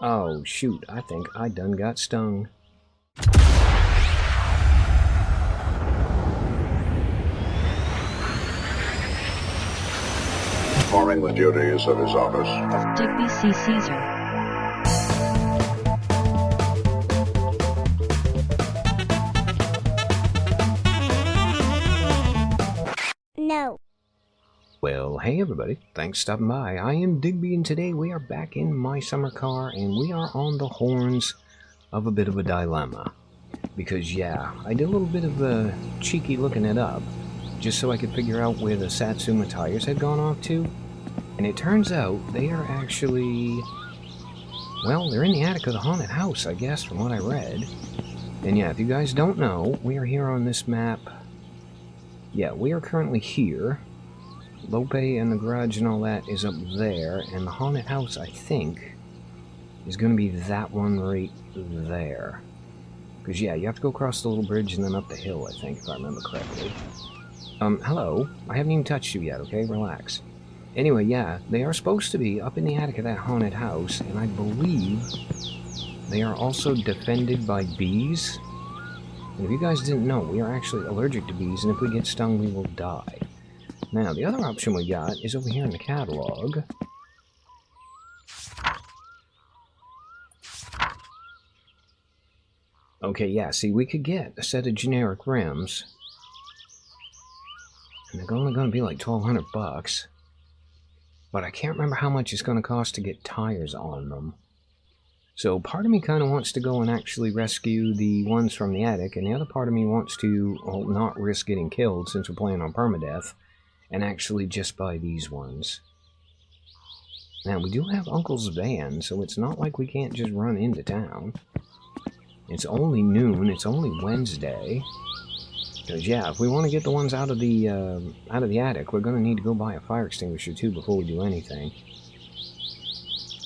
Oh, shoot, I think I done got stung. Performing the duties of his office. Digby C. Caesar. No. Well, hey everybody, thanks for stopping by. I am Digby, and today we are back in my summer car, and we are on the horns of a bit of a dilemma. Because, yeah, I did a little bit of cheeky looking it up, just so I could figure out where the Satsuma tires had gone off to. And it turns out they are actually, well, they're in the attic of the haunted house, I guess, from what I read. And yeah, if you guys don't know, we are here on this map. Yeah, we are currently here. Lope and the garage and all that is up there, and the haunted house, I think, is going to be that one right there. Because, yeah, you have to go across the little bridge and then up the hill, I think, if I remember correctly. Hello? I haven't even touched you yet, okay? Relax. Anyway, yeah, they are supposed to be up in the attic of that haunted house, and I believe they are also defended by bees. And if you guys didn't know, we are actually allergic to bees, and if we get stung, we will die. Now, the other option we got is over here in the catalog. Okay, yeah, see, we could get a set of generic rims. And they're only going to be like 1,200 bucks. But I can't remember how much it's going to cost to get tires on them. So part of me kind of wants to go and actually rescue the ones from the attic, and the other part of me wants to, well, not risk getting killed since we're playing on permadeath, and actually just buy these ones. Now, we do have Uncle's van, so it's not like we can't just run into town. It's only noon, it's only Wednesday. Because, yeah, if we want to get the ones out of the attic, we're going to need to go buy a fire extinguisher, too, before we do anything.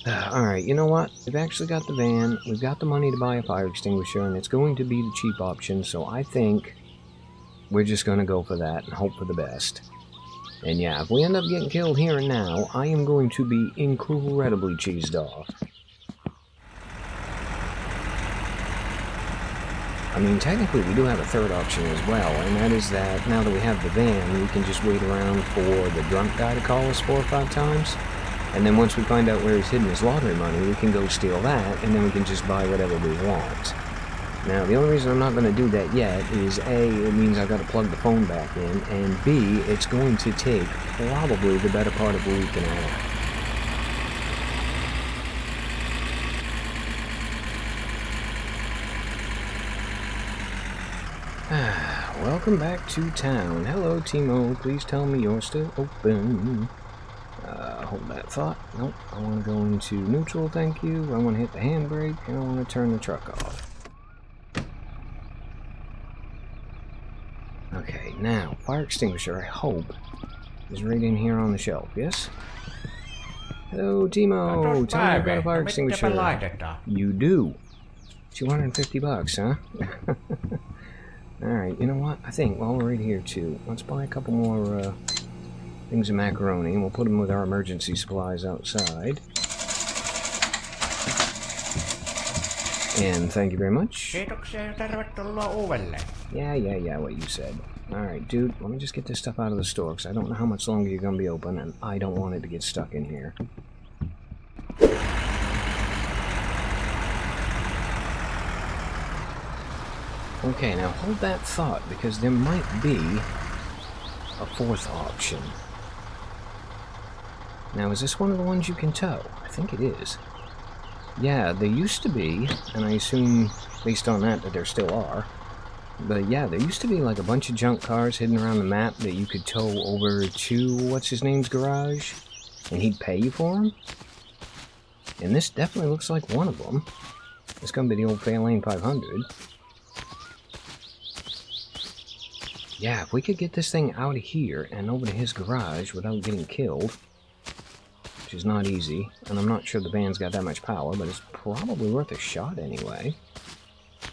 Alright, you know what? We've actually got the van, we've got the money to buy a fire extinguisher, and it's going to be the cheap option, so I think we're just going to go for that and hope for the best. And yeah, if we end up getting killed here and now, I am going to be incredibly cheesed off. I mean, technically we do have a third option as well, and that is that now that we have the van, we can just wait around for the drunk guy to call us 4 or 5 times. And then once we find out where he's hidden his lottery money, we can go steal that, and then we can just buy whatever we want. Now, the only reason I'm not going to do that yet is A, it means I've got to plug the phone back in, and B, it's going to take probably the better part of a week and a half. Welcome back to town. Hello, Timo. Please tell me you're still open. Hold that thought. Nope. I want to go into neutral, thank you. I want to hit the handbrake, and I want to turn the truck off. Okay, now, fire extinguisher, I hope, is right in here on the shelf, yes? Hello, Timo! Tell me about a fire extinguisher. You do. 250 bucks, huh? Alright, you know what? I think while we're right here, too, let's buy a couple more, things of macaroni, and we'll put them with our emergency supplies outside. And thank you very much. Yeah, what you said. Alright, dude, let me just get this stuff out of the store, because I don't know how much longer you're going to be open, and I don't want it to get stuck in here. Okay, now hold that thought, because there might be a fourth option. Now, is this one of the ones you can tow? I think it is. Yeah, there used to be, and I assume, based on that there still are. But yeah, there used to be like a bunch of junk cars hidden around the map that you could tow over to what's-his-name's garage, and he'd pay you for them. And this definitely looks like one of them. It's gonna be the old Fairlane 500. Yeah, if we could get this thing out of here and over to his garage without getting killed, which is not easy, and I'm not sure the van's got that much power, but it's probably worth a shot anyway.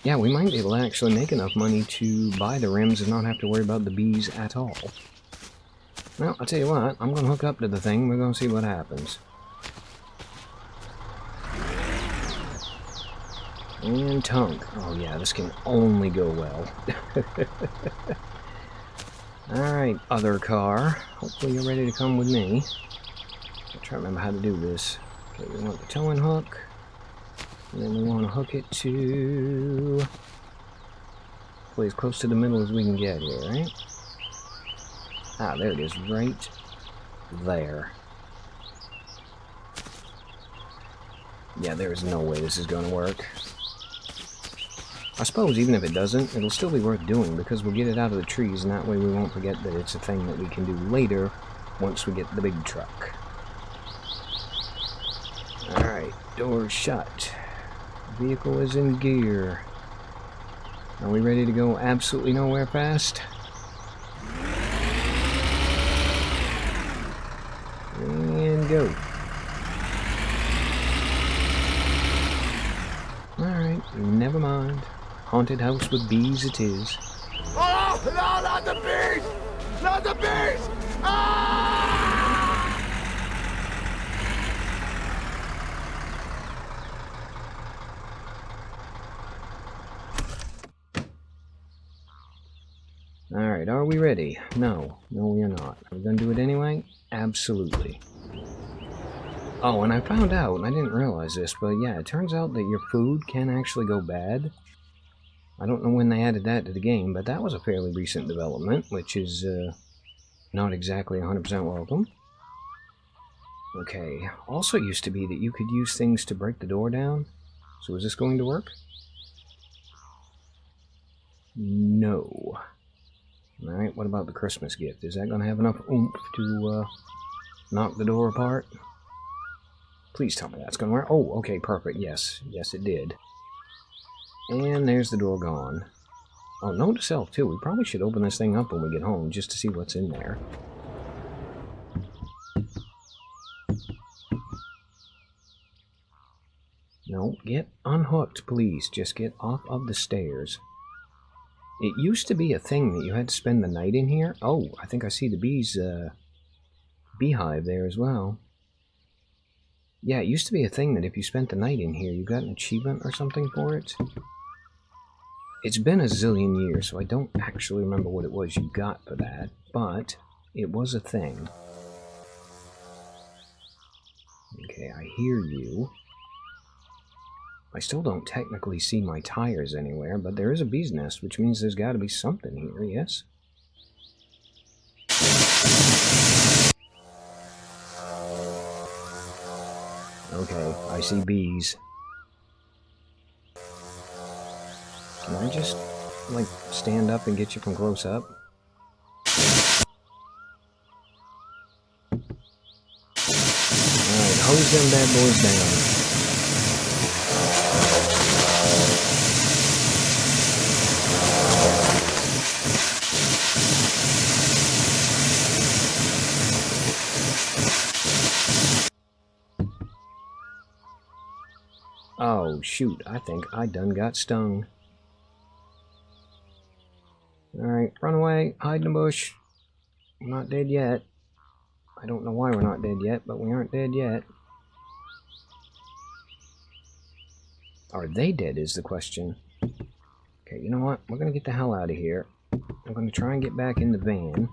Yeah, we might be able to actually make enough money to buy the rims and not have to worry about the bees at all. Well, I'll tell you what, I'm going to hook up to the thing, we're going to see what happens. And tunk. Oh yeah, this can only go well. Alright, other car. Hopefully you're ready to come with me. I'll try to remember how to do this. Okay, we want the towing hook. And then we want to hook it to... hopefully as close to the middle as we can get here, right? Ah, there it is, right there. Yeah, there is no way this is going to work. I suppose even if it doesn't, it'll still be worth doing because we'll get it out of the trees and that way we won't forget that it's a thing that we can do later once we get the big truck. Alright, door's shut. Vehicle is in gear. Are we ready to go absolutely nowhere fast? And go. Alright, never mind. Haunted house with bees it is. Oh, no, not the bees! Not the bees! Ah! Alright, are we ready? No. No, we are not. Are we going to do it anyway? Absolutely. Oh, and I found out, and I didn't realize this, but yeah, it turns out that your food can actually go bad. I don't know when they added that to the game, but that was a fairly recent development, which is not exactly 100% welcome. Okay, also used to be that you could use things to break the door down. So is this going to work? No. Alright, what about the Christmas gift? Is that going to have enough oomph to knock the door apart? Please tell me that's going to work. Oh, okay, perfect. Yes. Yes, it did. And there's the door gone. Oh, note to self, too. We probably should open this thing up when we get home just to see what's in there. No, get unhooked, please. Just get off of the stairs. It used to be a thing that you had to spend the night in here. Oh, I think I see the bees, beehive there as well. Yeah, it used to be a thing that if you spent the night in here, you got an achievement or something for it. It's been a zillion years, so I don't actually remember what it was you got for that, but it was a thing. Okay, I hear you. I still don't technically see my tires anywhere, but there is a bee's nest, which means there's got to be something here, yes? Okay, I see bees. Can I just, like, stand up and get you from close up? Alright, hose them bad boys down. Oh, shoot, I think I done got stung. Alright, run away, hide in the bush. I'm not dead yet. I don't know why we're not dead yet, but we aren't dead yet. Are they dead is the question. Okay, you know what? We're gonna get the hell out of here. I'm gonna try and get back in the van.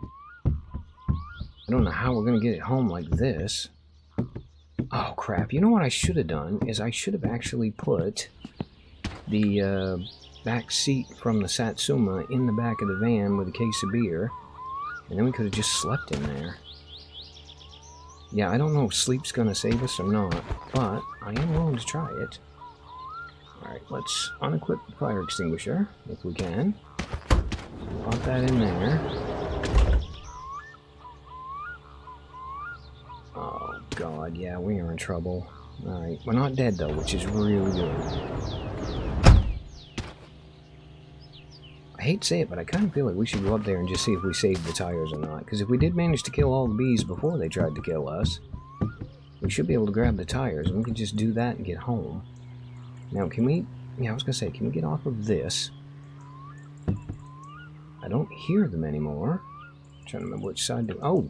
I don't know how we're gonna get it home like this. Oh crap, you know what I should have done is I should have actually put the back seat from the Satsuma in the back of the van with a case of beer, and then we could have just slept in there. Yeah, I don't know if sleep's gonna save us or not, but I am willing to try it. Alright, let's unequip the fire extinguisher, if we can. Pop that in there. Oh god, yeah, we are in trouble. Alright, we're not dead though, which is really good. I hate to say it, but I kind of feel like we should go up there and just see if we saved the tires or not. Because if we did manage to kill all the bees before they tried to kill us, we should be able to grab the tires, and we can just do that and get home. Now, can we... yeah, I was going to say, can we get off of this? I don't hear them anymore. I'm trying to remember which side to... oh!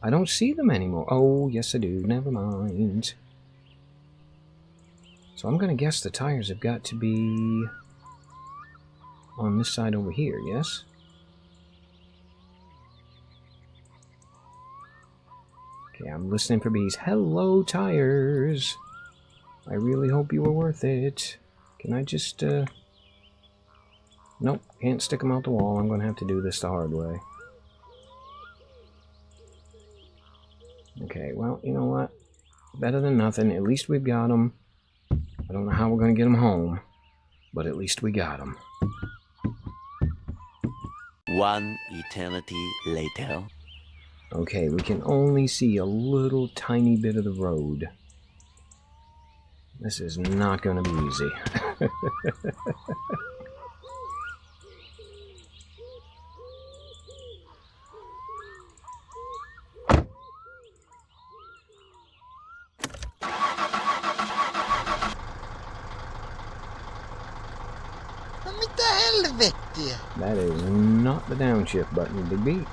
I don't see them anymore. Oh, yes I do. Never mind. So I'm going to guess the tires have got to be on this side over here, yes? Okay, I'm listening for bees. Hello, tires! I really hope you were worth it. Can I just, Nope, can't stick them out the wall. I'm going to have to do this the hard way. Okay, well, you know what? Better than nothing. At least we've got them. I don't know how we're going to get them home, but at least we got them. One eternity later. Okay, we can only see a little tiny bit of the road. This is not going to be easy. Mitä helvettiä? That is not the downshift button, Digby.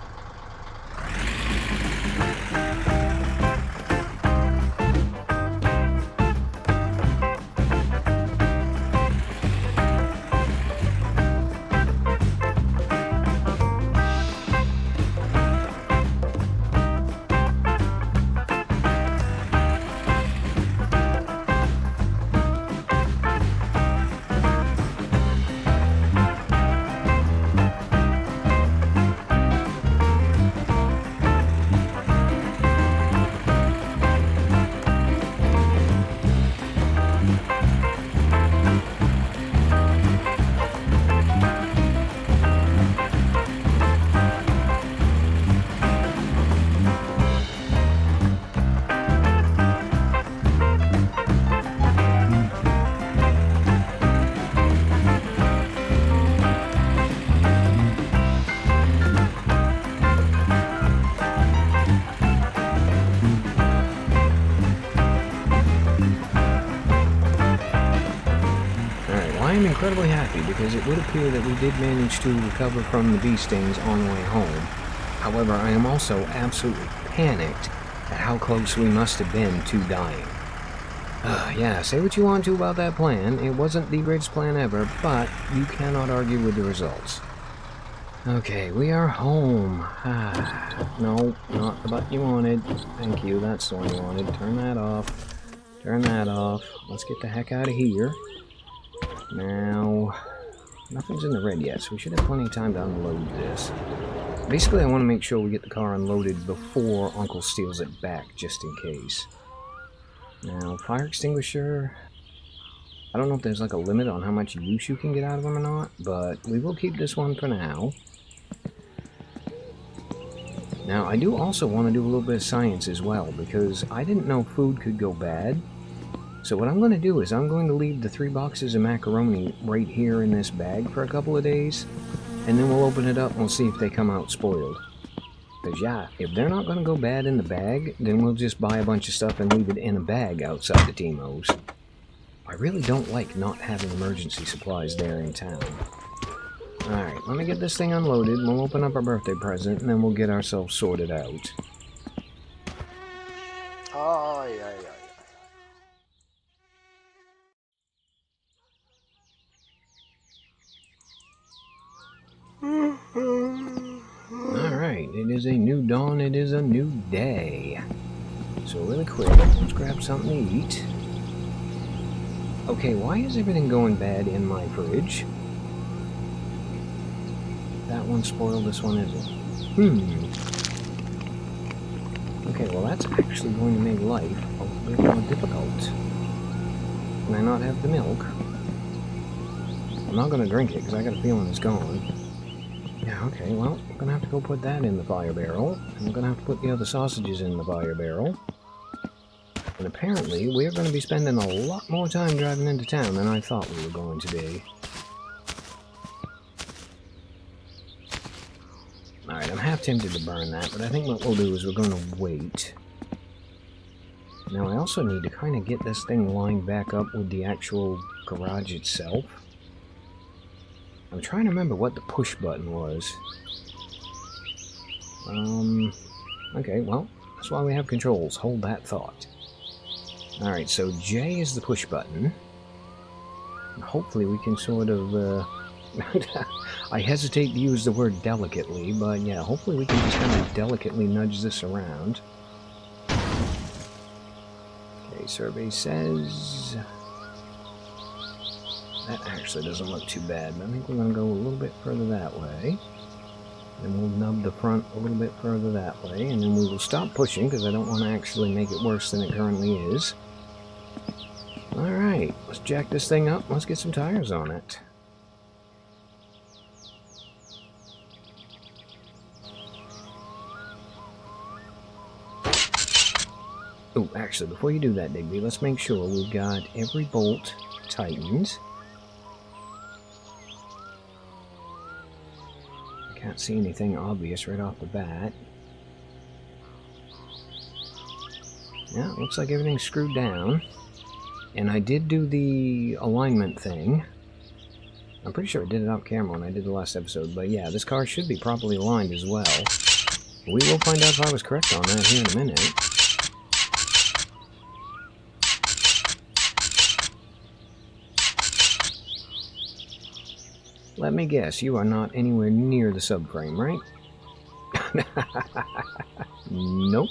I'm incredibly happy because it would appear that we did manage to recover from the bee stings on the way home. However, I am also absolutely panicked at how close we must have been to dying. Yeah, say what you want to about that plan. It wasn't the greatest plan ever, but you cannot argue with the results. Okay, we are home. No, not the button you wanted. Thank you, that's the one you wanted. Turn that off. Turn that off. Let's get the heck out of here. Now, nothing's in the red yet, so we should have plenty of time to unload this. Basically, I want to make sure we get the car unloaded before Uncle steals it back, just in case. Now, fire extinguisher... I don't know if there's like a limit on how much use you can get out of them or not, but we will keep this one for now. Now, I do also want to do a little bit of science as well, because I didn't know food could go bad. So what I'm going to do is I'm going to leave the 3 boxes of macaroni right here in this bag for a couple of days, and then we'll open it up and we'll see if they come out spoiled. Because yeah, if they're not going to go bad in the bag, then we'll just buy a bunch of stuff and leave it in a bag outside the Timo's. I really don't like not having emergency supplies there in town. Alright, let me get this thing unloaded, and we'll open up our birthday present, and then we'll get ourselves sorted out. Ai. Alright, it is a new dawn, it is a new day. So really quick, let's grab something to eat. Okay, why is everything going bad in my fridge? That one's spoiled, this one isn't. Okay, well that's actually going to make life a bit more difficult. Can I not have the milk? I'm not going to drink it because I got a feeling it's gone. Yeah, okay, well, I'm going to have to go put that in the fire barrel. And I'm going to have to put the other sausages in the fire barrel. And apparently, we're going to be spending a lot more time driving into town than I thought we were going to be. Alright, I'm half tempted to burn that, but I think what we'll do is we're going to wait. Now, I also need to kind of get this thing lined back up with the actual garage itself. I'm trying to remember what the push button was. Okay, well, that's why we have controls. Hold that thought. Alright, so J is the push button. And hopefully we can sort of, I hesitate to use the word delicately, but yeah, hopefully we can just kind of delicately nudge this around. Okay, survey says... That actually doesn't look too bad, but I think we're going to go a little bit further that way. And we'll nub the front a little bit further that way, and then we will stop pushing because I don't want to actually make it worse than it currently is. Alright, let's jack this thing up. Let's get some tires on it. Oh, actually, before you do that, Digby, let's make sure we've got every bolt tightened. I can't see anything obvious right off the bat. Yeah, looks like everything's screwed down. And I did do the alignment thing. I'm pretty sure I did it off camera when I did the last episode, but yeah, this car should be properly aligned as well. We will find out if I was correct on that here in a minute. Let me guess, you are not anywhere near the subframe, right? Nope.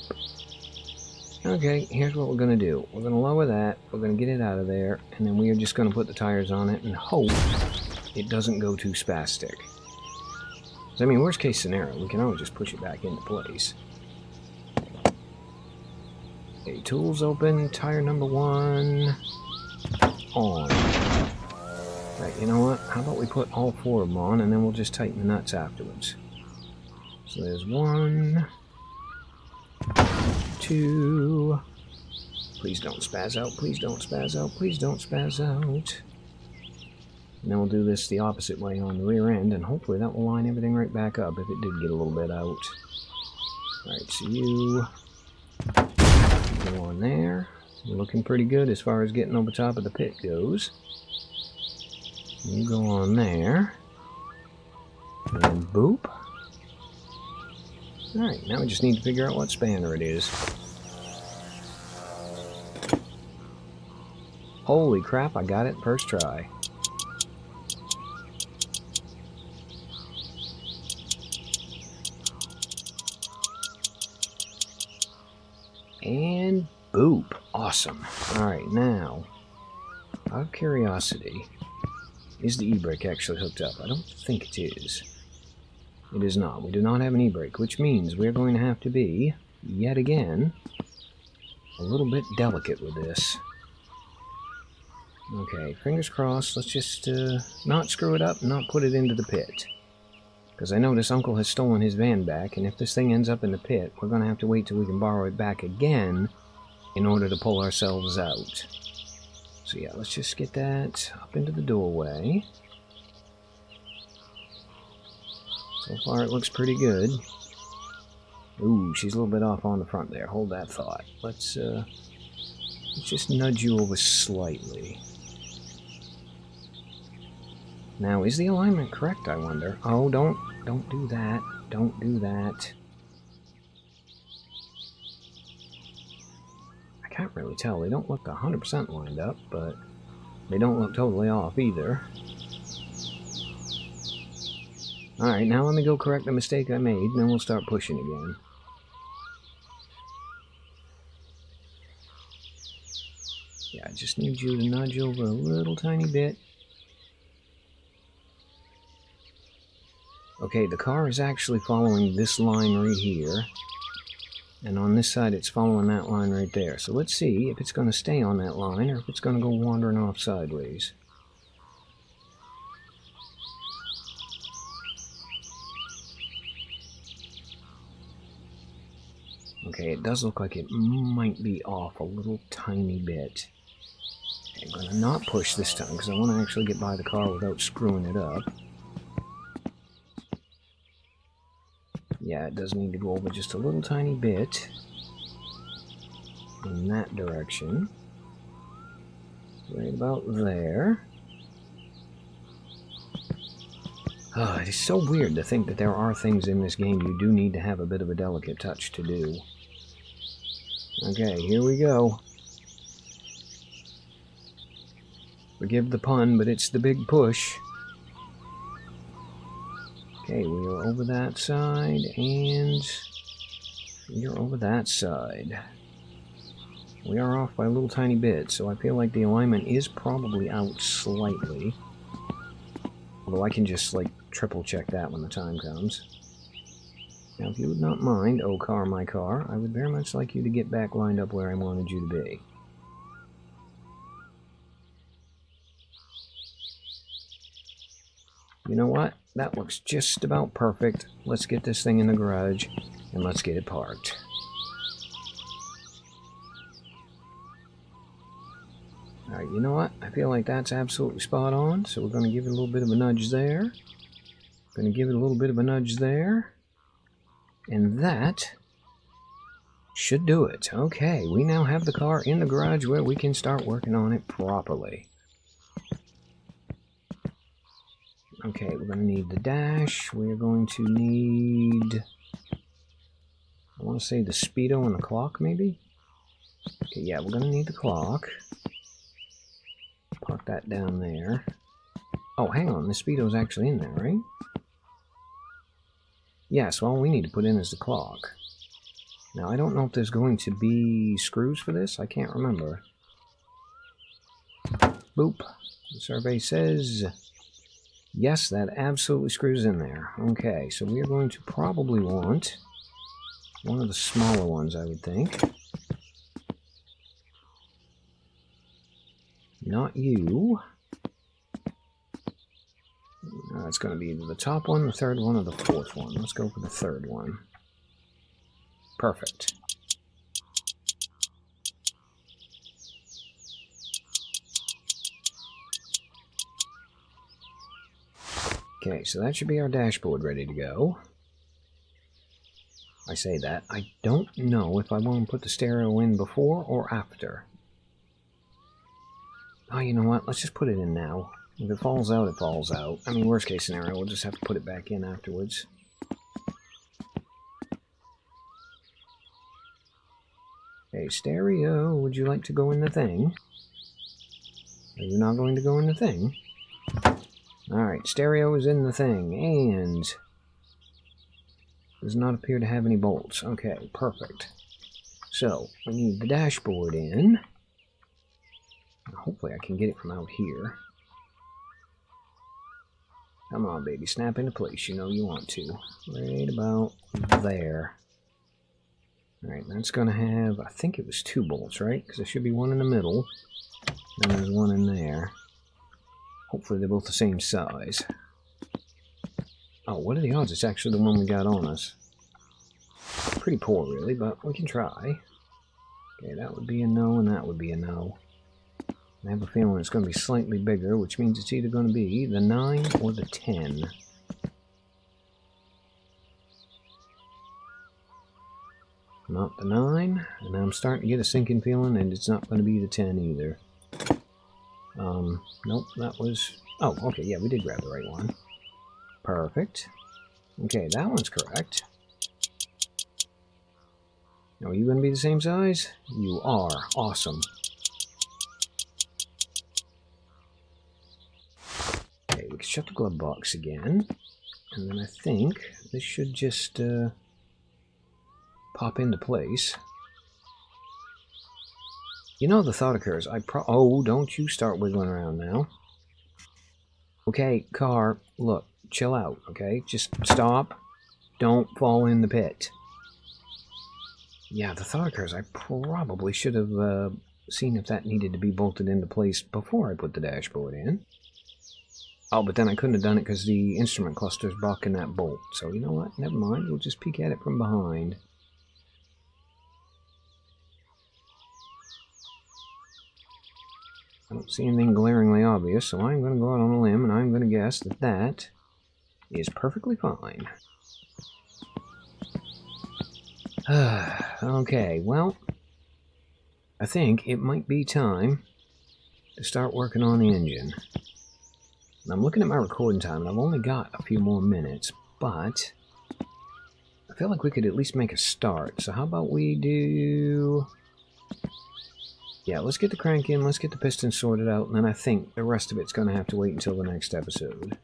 Okay, here's what we're going to do. We're going to lower that, we're going to get it out of there, and then we are just going to put the tires on it and hope it doesn't go too spastic. So, I mean, worst case scenario, we can always just push it back into place. Okay, tools open, tire number 1 on. Right, you know what? How about we put all 4 of them on, and then we'll just tighten the nuts afterwards. So there's 1, 2. Please don't spaz out, please don't spaz out, please don't spaz out. And then we'll do this the opposite way on the rear end, and hopefully that will line everything right back up if it did get a little bit out. Alright, so you go on there. You're looking pretty good as far as getting over top of the pit goes. You go on there. And then boop. Alright, now we just need to figure out what spanner it is. Holy crap, I got it first try. And boop. Awesome. Alright, now, out of curiosity, is the e-brake actually hooked up? I don't think it is. It is not. We do not have an e-brake, which means we're going to have to be, yet again, a little bit delicate with this. Okay, fingers crossed. Let's just not screw it up and not put it into the pit. Because I notice Uncle has stolen his van back, and if this thing ends up in the pit, we're going to have to wait till we can borrow it back again in order to pull ourselves out. So yeah, let's just get that up into the doorway. So far it looks pretty good. Ooh, she's a little bit off on the front there. Hold that thought. Let's just nudge you over slightly. Now, is the alignment correct, I wonder? Oh, don't do that. Don't do that. I can't really tell. They don't look 100% lined up, but they don't look totally off either. Alright, now let me go correct the mistake I made, and then we'll start pushing again. Yeah, I just need you to nudge over a little tiny bit. Okay, the car is actually following this line right here. And on this side, it's following that line right there. So let's see if it's going to stay on that line or if it's going to go wandering off sideways. Okay, it does look like it might be off a little tiny bit. Okay, I'm going to not push this time because I want to actually get by the car without screwing it up. Yeah, it does need to go over just a little tiny bit in that direction. Right about there. Oh, it is so weird to think that there are things in this game you do need to have a bit of a delicate touch to do. Okay, here we go. Forgive the pun, but it's the big push. Okay, we are over that side, and we are over that side. We are off by a little tiny bit, so I feel like the alignment is probably out slightly. Although I can just, like, triple check that when the time comes. Now, if you would not mind, oh car, my car, I would very much like you to get back lined up where I wanted you to be. You know what? That looks just about perfect. Let's get this thing in the garage, and let's get it parked. Alright, you know what? I feel like that's absolutely spot on, so we're going to give it a little bit of a nudge there. Going to give it a little bit of a nudge there. And that should do it. Okay, we now have the car in the garage where we can start working on it properly. Okay, we're going to need the dash. We are going to need, I want to say the speedo and the clock, maybe? Okay, yeah, we're going to need the clock. Park that down there. Oh, hang on, the speedo's actually in there, right? Yeah, so all we need to put in is the clock. Now, I don't know if there's going to be screws for this. I can't remember. Boop. The survey says... yes, that absolutely screws in there. Okay, so we are going to probably want one of the smaller ones, I would think. Not you. It's going to be either the top one, the third one, or the fourth one. Let's go for the third one. Perfect. Okay, so that should be our dashboard ready to go. I say that. I don't know if I want to put the stereo in before or after. Oh, you know what? Let's just put it in now. If it falls out, it falls out. I mean, worst case scenario, we'll just have to put it back in afterwards. Hey, stereo, would you like to go in the thing? Are you not going to go in the thing? Alright, stereo is in the thing, and does not appear to have any bolts. Okay, perfect. So, we need the dashboard in. Hopefully I can get it from out here. Come on, baby, snap into place. You know you want to. Right about there. Alright, that's going to have, I think it was 2 bolts, right? Because there should be one in the middle, and there's one in there. Hopefully they're both the same size. Oh, what are the odds it's actually the one we got on us? Pretty poor, really, but we can try. Okay, that would be a no, and that would be a no. I have a feeling it's going to be slightly bigger, which means it's either going to be the 9 or the 10. Not the 9, and I'm starting to get a sinking feeling, and it's not going to be the 10 either. Nope, that was... oh, okay, yeah, we did grab the right one. Perfect. Okay, that one's correct. Now, are you going to be the same size? You are. Awesome. Okay, we can shut the glove box again. And then I think this should just pop into place. You know, the thought occurs, oh, don't you start wiggling around now. Okay, car, look, chill out, okay? Just stop. Don't fall in the pit. Yeah, the thought occurs, I probably should have seen if that needed to be bolted into place before I put the dashboard in. Oh, but then I couldn't have done it because the instrument cluster's blocking that bolt. So, you know what? Never mind. We'll just peek at it from behind. I don't see anything glaringly obvious, so I'm going to go out on a limb, and I'm going to guess that that is perfectly fine. Okay, well, I think it might be time to start working on the engine. And I'm looking at my recording time, and I've only got a few more minutes, but I feel like we could at least make a start. So how about we do... Yeah, let's get the crank in, let's get the piston sorted out, and then I think the rest of it's going to have to wait until the next episode.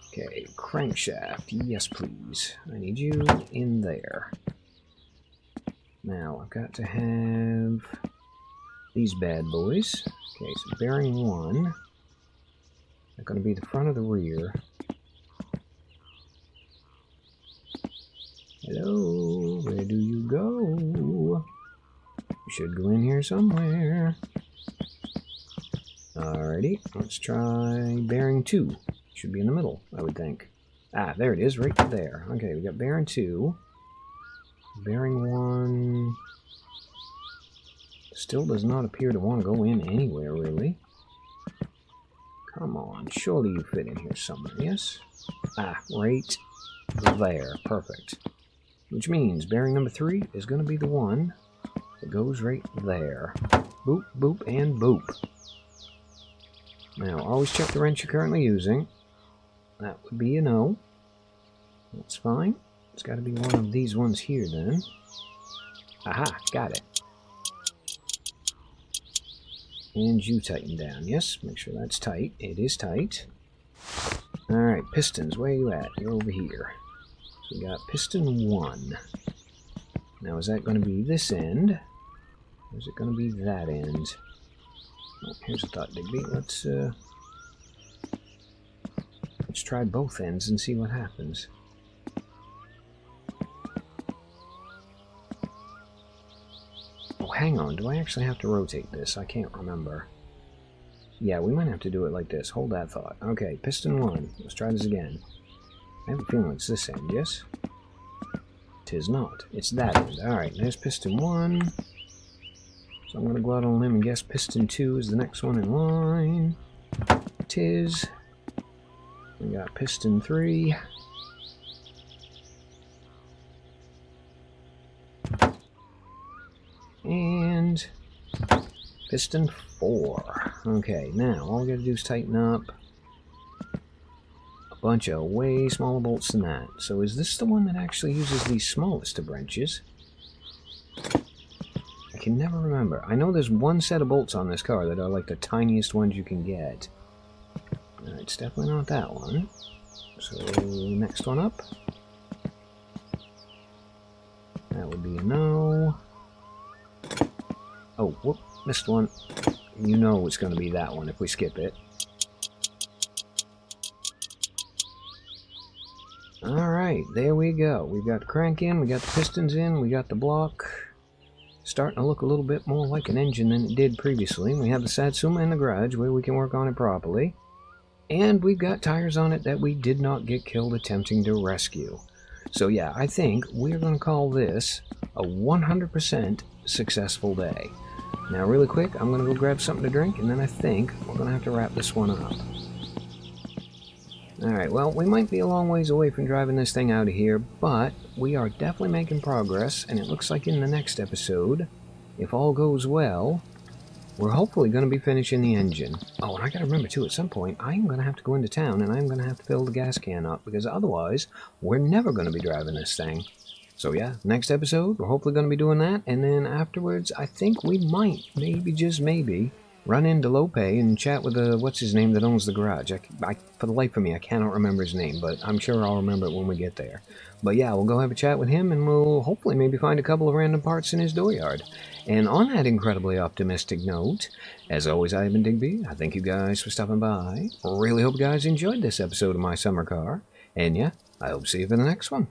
Okay, crankshaft. Yes, please. I need you in there. Now, I've got to have these bad boys. Okay, so bearing 1. They're going to be the front of the rear. Hello, where do you go? You should go in here somewhere. Alrighty, let's try bearing 2. Should be in the middle, I would think. Ah, there it is, right there. Okay, we got bearing 2. Bearing 1 still does not appear to want to go in anywhere, really. Come on, surely you fit in here somewhere, yes? Ah, right there. Perfect. Which means bearing number 3 is going to be the one that goes right there. Boop, boop, and boop. Now, always check the wrench you're currently using. That would be a no. That's fine. It's got to be one of these ones here, then. Aha, got it. And you tighten down. Yes, make sure that's tight. It is tight. Alright, pistons, where are you at? You're over here. So we got piston 1. Now, is that going to be this end? Or is it going to be that end? Oh, here's a thought, Digby. Let's try both ends and see what happens. Oh, hang on. Do I actually have to rotate this? I can't remember. Yeah, we might have to do it like this. Hold that thought. Okay, piston 1. Let's try this again. I have a feeling it's this end, yes? Tis not. It's that end. Alright, there's piston 1. So I'm going to go out on a limb and guess piston 2 is the next one in line. Tis. We got piston 3. And piston 4. Okay, now all we got to do is tighten up a bunch of way smaller bolts than that. So is this the one that actually uses the smallest of wrenches? I can never remember. I know there's one set of bolts on this car that are like the tiniest ones you can get. It's definitely not that one. So, next one up. That would be a no. Oh, whoop, missed one. You know it's going to be that one if we skip it. Alright, there we go. We've got the crank in, we got the pistons in, we got the block. Starting to look a little bit more like an engine than it did previously. We have the Satsuma in the garage where we can work on it properly. And we've got tires on it that we did not get killed attempting to rescue. So yeah, I think we're going to call this a 100% successful day. Now really quick, I'm going to go grab something to drink, and then I think we're going to have to wrap this one up. Alright, well, we might be a long ways away from driving this thing out of here, but we are definitely making progress, and it looks like in the next episode, if all goes well, we're hopefully going to be finishing the engine. Oh, and I gotta remember too, at some point, I'm going to have to go into town and I'm going to have to fill the gas can up, because otherwise, we're never going to be driving this thing. So yeah, next episode, we're hopefully going to be doing that, and then afterwards, I think we might, maybe, just maybe, run into Lope and chat with the, what's his name that owns the garage. For the life of me, I cannot remember his name, but I'm sure I'll remember it when we get there. But yeah, we'll go have a chat with him, and we'll hopefully maybe find a couple of random parts in his dooryard. And on that incredibly optimistic note, as always, I have been Digby. I thank you guys for stopping by. Really hope you guys enjoyed this episode of My Summer Car. And yeah, I hope to see you for the next one.